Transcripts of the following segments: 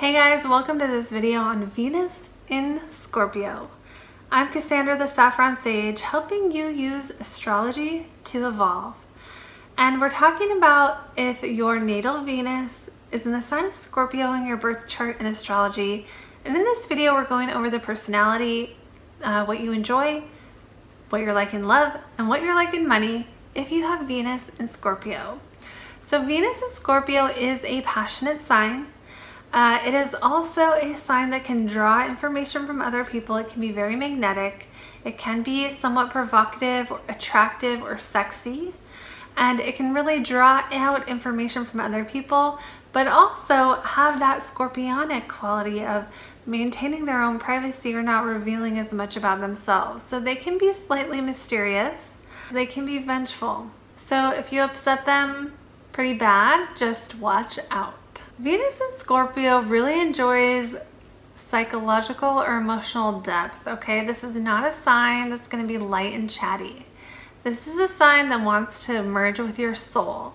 Hey guys, welcome to this video on Venus in Scorpio. I'm Cassandra the Saffron Sage, helping you use astrology to evolve. And we're talking about if your natal Venus is in the sign of Scorpio in your birth chart in astrology. And in this video, we're going over the personality, what you enjoy, what you're like in love, and what you're like in money if you have Venus in Scorpio. So Venus in Scorpio is a passionate sign. It is also a sign that can draw information from other people. It can be very magnetic. It can be somewhat provocative or attractive or sexy. And it can really draw out information from other people, but also have that scorpionic quality of maintaining their own privacy or not revealing as much about themselves. So they can be slightly mysterious. They can be vengeful. So if you upset them pretty bad, just watch out. Venus in Scorpio really enjoys psychological or emotional depth, okay? This is not a sign that's going to be light and chatty. This is a sign that wants to merge with your soul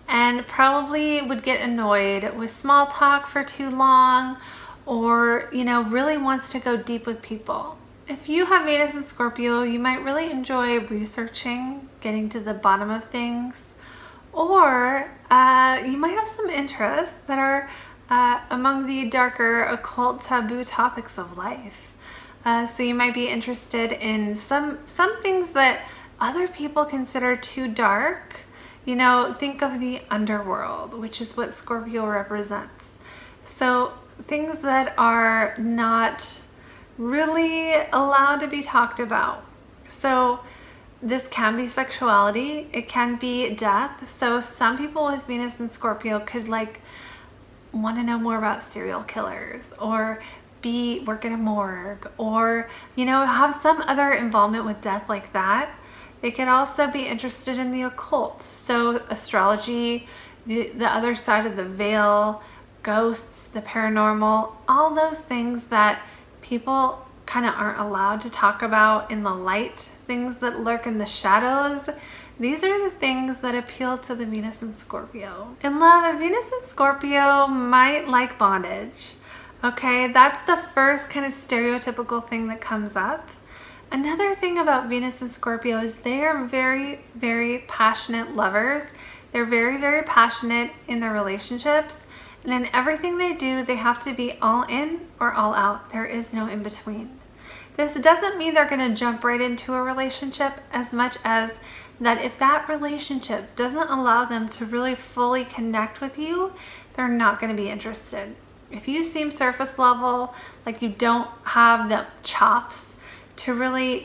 and probably would get annoyed with small talk for too long, or, really wants to go deep with people. If you have Venus in Scorpio, you might really enjoy researching, getting to the bottom of things, or you might have some interests that are among the darker occult taboo topics of life. So you might be interested in some things that other people consider too dark. Think of the underworld, which is what Scorpio represents. So things that are not really allowed to be talked about. So this can be sexuality, it can be death. So some people with Venus in Scorpio could want to know more about serial killers, or work in a morgue, or have some other involvement with death like that. They could also be interested in the occult. So astrology, the other side of the veil, ghosts, the paranormal, all those things that people kind of aren't allowed to talk about in the light, things that lurk in the shadows. These are the things that appeal to the Venus in Scorpio. In love, a Venus in Scorpio might like bondage. Okay, that's the first kind of stereotypical thing that comes up. Another thing about Venus in Scorpio is they are very, very passionate lovers. They're very, very passionate in their relationships. And in everything they do, they have to be all in or all out. There is no in between. This doesn't mean they're going to jump right into a relationship, as much as that if that relationship doesn't allow them to really fully connect with you, they're not going to be interested. If you seem surface level, like you don't have the chops to really,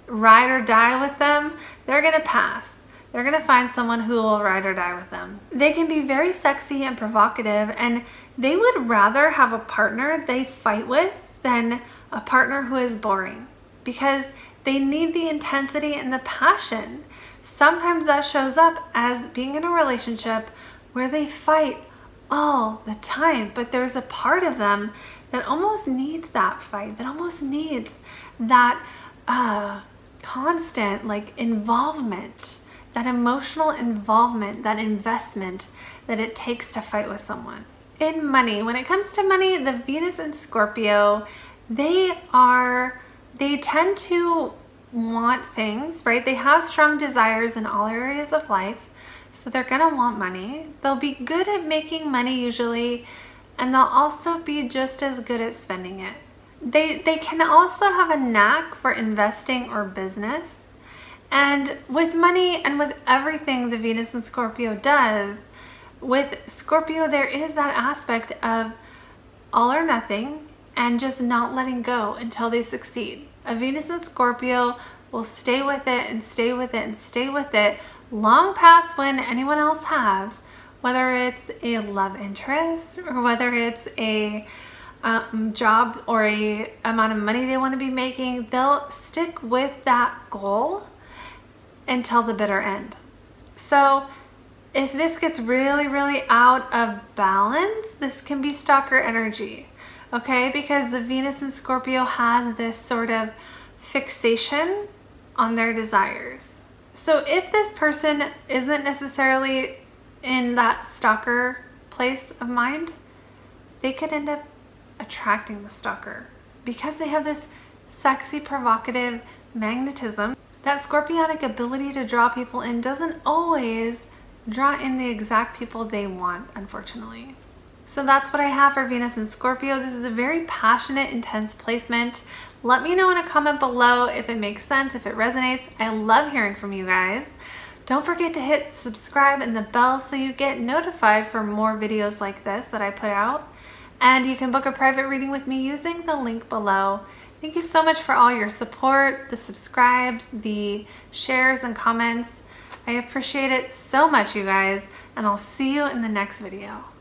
ride or die with them, they're going to pass. They're going to find someone who will ride or die with them. They can be very sexy and provocative, and they would rather have a partner they fight with than a partner who is boring, because they need the intensity and the passion. Sometimes that shows up as being in a relationship where they fight all the time, but there's a part of them that almost needs that fight, that almost needs that constant involvement, that emotional involvement, that investment that it takes to fight with someone. In money, when it comes to money, the Venus in Scorpio, they tend to want things, right? They have strong desires in all areas of life, so they're gonna want money. They'll be good at making money usually, and they'll also be just as good at spending it. They can also have a knack for investing or business. And with money and with everything the Venus in Scorpio does, with Scorpio there is that aspect of all or nothing and just not letting go until they succeed. A Venus in Scorpio will stay with it and stay with it and stay with it long past when anyone else has, whether it's a love interest or whether it's a job or a amount of money they want to be making. They'll stick with that goal until the bitter end. So if this gets really, really out of balance, this can be stalker energy, okay? Because the Venus in Scorpio has this sort of fixation on their desires. So if this person isn't necessarily in that stalker place of mind, they could end up attracting the stalker because they have this sexy, provocative magnetism. That scorpionic ability to draw people in doesn't always draw in the exact people they want, unfortunately. So that's what I have for Venus in Scorpio. This is a very passionate, intense placement. Let me know in a comment below if it makes sense, if it resonates. I love hearing from you guys. Don't forget to hit subscribe and the bell so you get notified for more videos like this that I put out. And you can book a private reading with me using the link below. Thank you so much for all your support, the subscribes, the shares and comments. I appreciate it so much, you guys, and I'll see you in the next video.